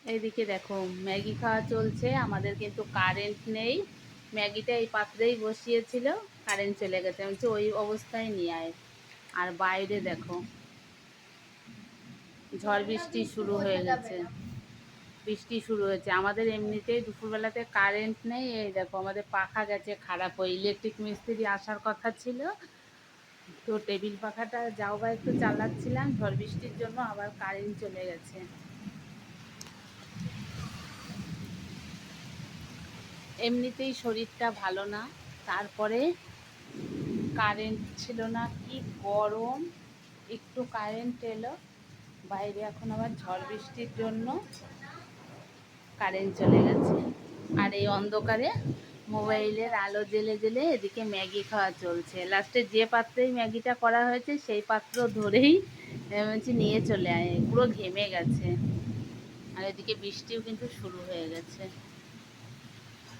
এইদিকে দেখো ম্যাগি খাওয়া চলছে, আমাদের কিন্তু কারেন্ট নেই। ম্যাগিটা এই পাত্রেই বসিয়েছিল, কারেন্ট চলে গেছে। আমি বলছি ওই অবস্থায় নিয়ে আয়। আর বাইরে দেখো ঝড় বৃষ্টি শুরু হয়ে গেছে, বৃষ্টি শুরু হয়েছে। আমাদের এমনিতেই দুপুরবেলাতে কারেন্ট নেই। এই দেখো আমাদের পাখা গেছে খারাপ হয়ে, ইলেকট্রিক মিস্ত্রি আসার কথা ছিল, তো টেবিল পাখাটা যাও বা একটু চালাচ্ছিলাম, ঝড় বৃষ্টির জন্য আবার কারেন্ট চলে গেছে। এমনিতেই শরীরটা ভালো না, তারপরে কারেন্ট ছিল না, কি গরম। একটু কারেন্ট এলো, বাইরে এখন আবার ঝড় বৃষ্টির জন্য কারেন্ট চলে গেছে। আর এই অন্ধকারে মোবাইলের আলো জ্বেলে জ্বেলে এদিকে ম্যাগি খাওয়া চলছে। লাস্টে যে পাত্রেই ম্যাগিটা করা হয়েছে সেই পাত্র ধরেই বলছি নিয়ে চলে আয়, পুরো ঘেমে গেছে। আর এদিকে বৃষ্টিও কিন্তু শুরু হয়ে গেছে।